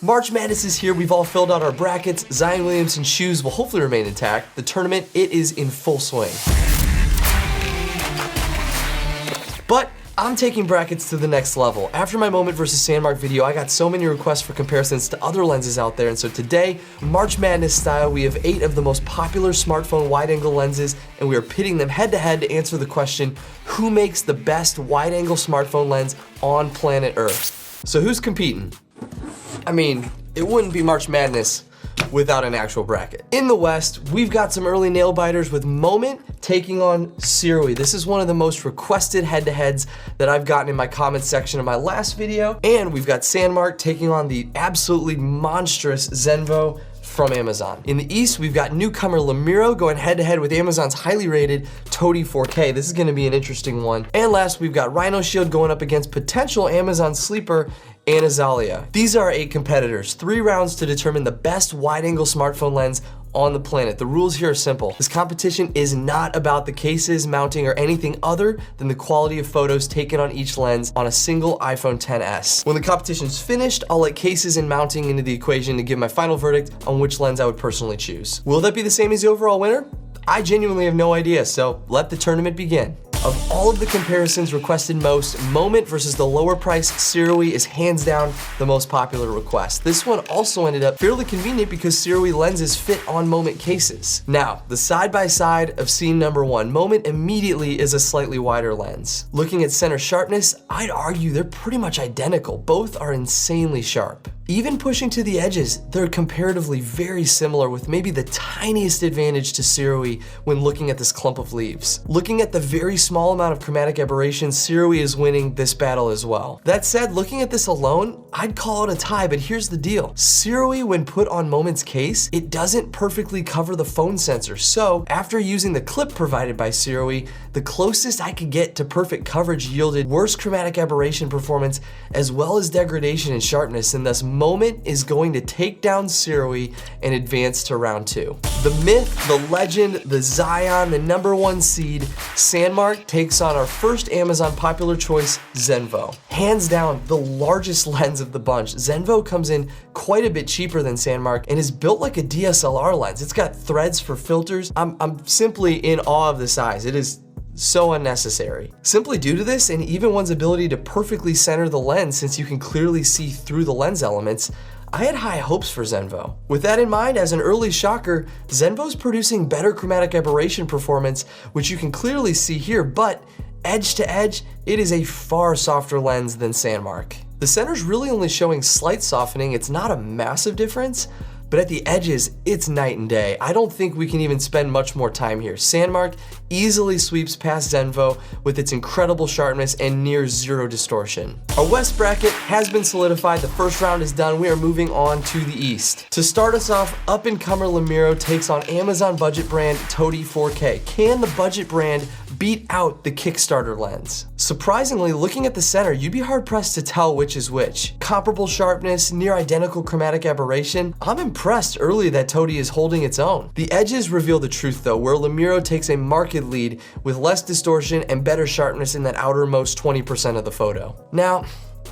March Madness is here. We've all filled out our brackets. Zion Williamson's shoes will hopefully remain intact. The tournament, it is in full swing. But I'm taking brackets to the next level. After my Moment versus Sandmarc video, I got so many requests for comparisons to other lenses out there, and so today, March Madness style, we have 8 of the most popular smartphone wide-angle lenses, and we are pitting them head-to-head to answer the question, who makes the best wide-angle smartphone lens on planet Earth? So who's competing? I mean, it wouldn't be March Madness without an actual bracket. In the West, we've got some early nail biters with Moment taking on Siri. This is one of the most requested head-to-heads that I've gotten in my comments section of my last video. And we've got Sandmarc taking on the absolutely monstrous Zenvo from Amazon. In the East, we've got newcomer Miro going head-to-head with Amazon's highly rated Tody 4K. This is gonna be an interesting one. And last, we've got Rhino Shield going up against potential Amazon sleeper Anazalia. These are 8 competitors, 3 rounds to determine the best wide-angle smartphone lens on the planet. The rules here are simple. This competition is not about the cases, mounting, or anything other than the quality of photos taken on each lens on a single iPhone XS. When the competition's finished, I'll let cases and mounting into the equation to give my final verdict on which lens I would personally choose. Will that be the same as the overall winner? I genuinely have no idea, so let the tournament begin. Of all of the comparisons requested most, Moment versus the lower priced Siri is hands down the most popular request. This one also ended up fairly convenient because Siri lenses fit on Moment cases. Now, the side-by-side of scene number 1, Moment immediately is a slightly wider lens. Looking at center sharpness, I'd argue they're pretty much identical. Both are insanely sharp. Even pushing to the edges, they're comparatively very similar with maybe the tiniest advantage to Siri when looking at this clump of leaves. Looking at the very small amount of chromatic aberration, Siri is winning this battle as well. That said, looking at this alone, I'd call it a tie, but here's the deal. Siri, when put on Moment's case, it doesn't perfectly cover the phone sensor. So after using the clip provided by Siri, the closest I could get to perfect coverage yielded worse chromatic aberration performance as well as degradation in sharpness, and thus Moment is going to take down Siri and advance to round 2. The myth, the legend, the Zion, the #1 seed, Sandmarc takes on our first Amazon popular choice, Zenvo. Hands down, the largest lens of the bunch. Zenvo comes in quite a bit cheaper than Sandmarc and is built like a DSLR lens. It's got threads for filters. I'm simply in awe of the size. It is so unnecessary. Simply due to this, and even one's ability to perfectly center the lens since you can clearly see through the lens elements, I had high hopes for Zenvo. With that in mind, as an early shocker, Zenvo's producing better chromatic aberration performance, which you can clearly see here, but edge to edge, it is a far softer lens than Sandmarc. The center's really only showing slight softening. It's not a massive difference, but at the edges, it's night and day. I don't think we can even spend much more time here. Sandmarc easily sweeps past Zenvo with its incredible sharpness and near zero distortion. Our West bracket has been solidified. The first round is done. We are moving on to the East. To start us off, up-and-comer Miro takes on Amazon budget brand Tody 4K. Can the budget brand beat out the Kickstarter lens? Surprisingly, looking at the center, you'd be hard-pressed to tell which is which. Comparable sharpness, near identical chromatic aberration. I'm impressed early that Tody is holding its own. The edges reveal the truth though, where Miro takes a marked lead with less distortion and better sharpness in that outermost 20% of the photo. Now,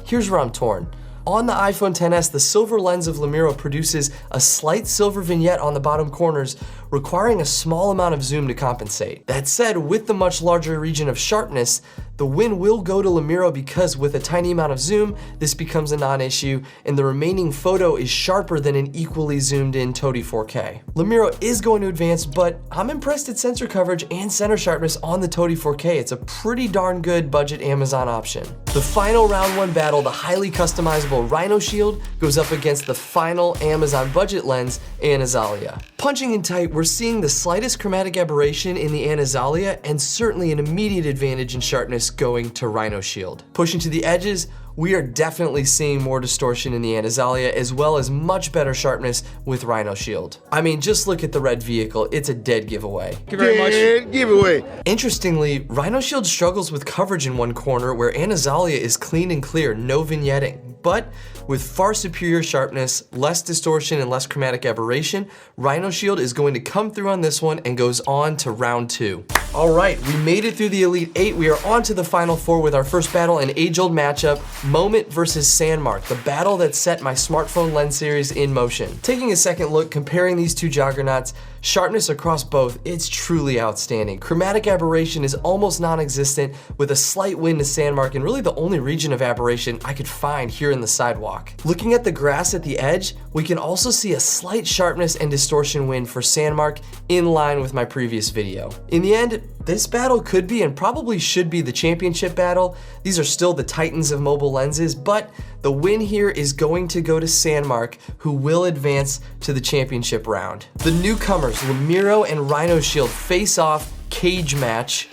here's where I'm torn. On the iPhone XS, the silver lens of Miro produces a slight silver vignette on the bottom corners, requiring a small amount of zoom to compensate. That said, with the much larger region of sharpness, the win will go to Miro because with a tiny amount of zoom, this becomes a non-issue, and the remaining photo is sharper than an equally zoomed in Tody 4K. Miro is going to advance, but I'm impressed at sensor coverage and center sharpness on the Tody 4K. It's a pretty darn good budget Amazon option. The final round 1 battle, the highly customizable Rhino Shield, goes up against the final Amazon budget lens, Anazalia. Punching in tight, we're seeing the slightest chromatic aberration in the Anazalia and certainly an immediate advantage in sharpness going to Rhino Shield. Pushing to the edges, we are definitely seeing more distortion in the Anazalia as well as much better sharpness with Rhino Shield. I mean, just look at the red vehicle, it's a dead giveaway. Thank you very much. Dead giveaway. Interestingly, Rhino Shield struggles with coverage in one corner where Anazalia is clean and clear, no vignetting. But with far superior sharpness, less distortion, and less chromatic aberration, Rhino Shield is going to come through on this one and goes on to round 2. All right, we made it through the Elite 8. We are on to the Final 4 with our first battle, an age-old matchup, Moment versus Sandmarc, the battle that set my smartphone lens series in motion. Taking a second look, comparing these two juggernauts, sharpness across both, it's truly outstanding. Chromatic aberration is almost non-existent, with a slight wind to Sandmarc and really the only region of aberration I could find here in the sidewalk. Looking at the grass at the edge, we can also see a slight sharpness and distortion wind for Sandmarc, in line with my previous video. In the end, this battle could be and probably should be the championship battle. These are still the titans of mobile lenses, but the win here is going to go to Sandmarc, who will advance to the championship round. The newcomers, Miro and Rhino Shield, face off cage match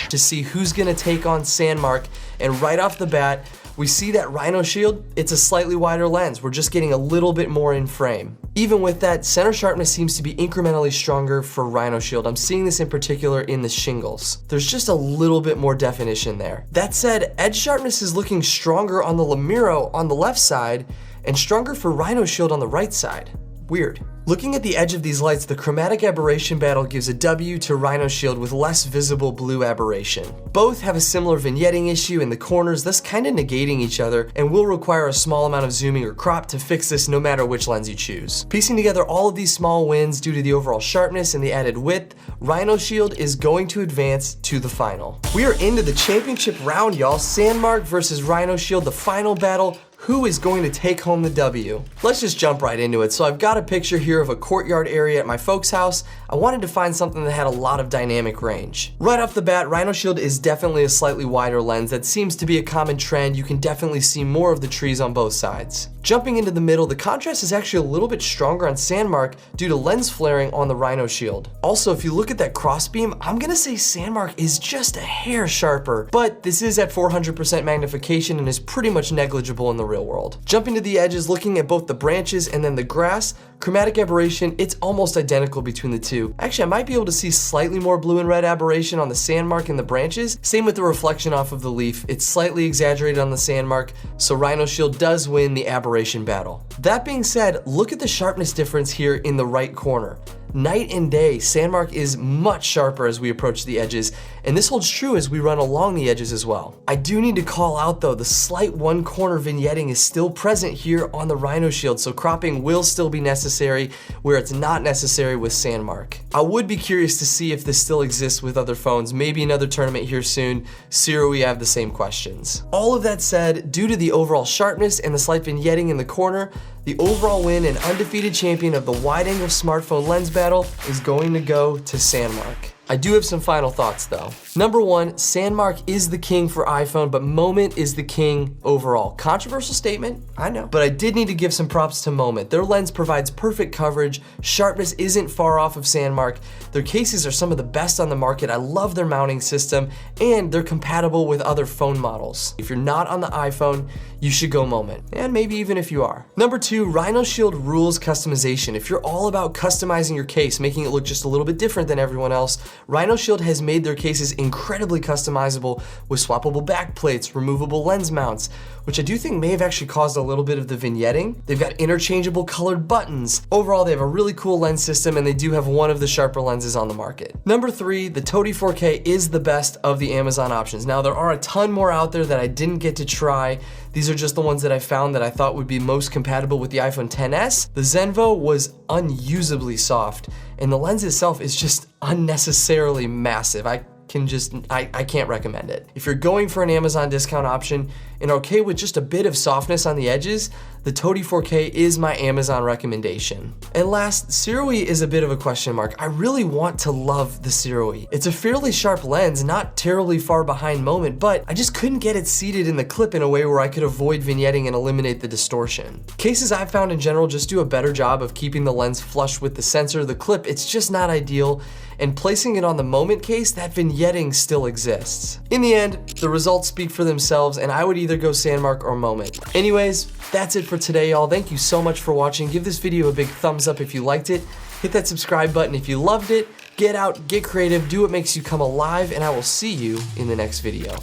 to see who's gonna take on Sandmarc. And right off the bat, we see that Rhino Shield, it's a slightly wider lens. We're just getting a little bit more in frame. Even with that, center sharpness seems to be incrementally stronger for Rhino Shield. I'm seeing this in particular in the shingles. There's just a little bit more definition there. That said, edge sharpness is looking stronger on the Miro on the left side and stronger for Rhino Shield on the right side. Weird. Looking at the edge of these lights, the chromatic aberration battle gives a W to Rhino Shield with less visible blue aberration. Both have a similar vignetting issue in the corners, thus kind of negating each other, and will require a small amount of zooming or crop to fix this no matter which lens you choose. Piecing together all of these small wins due to the overall sharpness and the added width, Rhino Shield is going to advance to the final. We are into the championship round, y'all. Sandmarc versus Rhino Shield, the final battle. Who is going to take home the W? Let's just jump right into it. So I've got a picture here of a courtyard area at my folks' house. I wanted to find something that had a lot of dynamic range. Right off the bat, Rhino Shield is definitely a slightly wider lens. That seems to be a common trend. You can definitely see more of the trees on both sides. Jumping into the middle, the contrast is actually a little bit stronger on Sandmarc due to lens flaring on the Rhino Shield. Also, if you look at that crossbeam, I'm gonna say Sandmarc is just a hair sharper, but this is at 400% magnification and is pretty much negligible in the real world. Jumping to the edges, looking at both the branches and then the grass, chromatic aberration, it's almost identical between the two. Actually, I might be able to see slightly more blue and red aberration on the Sandmarc and the branches. Same with the reflection off of the leaf. It's slightly exaggerated on the Sandmarc, so Rhino Shield does win the aberration battle. That being said, look at the sharpness difference here in the right corner. Night and day, Sandmarc is much sharper as we approach the edges, and this holds true as we run along the edges as well. I do need to call out though, the slight one corner vignetting is still present here on the Rhino Shield, so cropping will still be necessary where it's not necessary with Sandmarc. I would be curious to see if this still exists with other phones, maybe another tournament here soon. Siri, we have the same questions. All of that said, due to the overall sharpness and the slight vignetting in the corner, the overall win and undefeated champion of the wide-angle smartphone lens battle is going to go to Sandmarc. I do have some final thoughts though. Number one, Sandmarc is the king for iPhone, but Moment is the king overall. Controversial statement, I know, but I did need to give some props to Moment. Their lens provides perfect coverage, sharpness isn't far off of Sandmarc, their cases are some of the best on the market, I love their mounting system, and they're compatible with other phone models. If you're not on the iPhone, you should go Moment, and maybe even if you are. Number two, Rhino Shield rules customization. If you're all about customizing your case, making it look just a little bit different than everyone else, Rhino Shield has made their cases incredibly customizable with swappable back plates, removable lens mounts, which I do think may have actually caused a little bit of the vignetting. They've got interchangeable colored buttons. Overall, they have a really cool lens system and they do have one of the sharper lenses on the market. Number three, the Toti 4K is the best of the Amazon options. Now, there are a ton more out there that I didn't get to try. These are just the ones that I found that I thought would be most compatible with the iPhone XS. The Zenvo was unusably soft, and the lens itself is just unnecessarily massive. I can't recommend it. If you're going for an Amazon discount option and okay with just a bit of softness on the edges, the Toti 4K is my Amazon recommendation. And last, Siri is a bit of a question mark. I really want to love the Siri. It's a fairly sharp lens, not terribly far behind Moment, but I just couldn't get it seated in the clip in a way where I could avoid vignetting and eliminate the distortion. Cases I've found in general just do a better job of keeping the lens flush with the sensor. The clip, it's just not ideal, and placing it on the Moment case, that vignetting still exists. In the end, the results speak for themselves, and I would either go Sandmarc or Moment. Anyways, that's it for today, y'all. Thank you so much for watching. Give this video a big thumbs up if you liked it. Hit that subscribe button if you loved it. Get out, get creative, do what makes you come alive, and I will see you in the next video.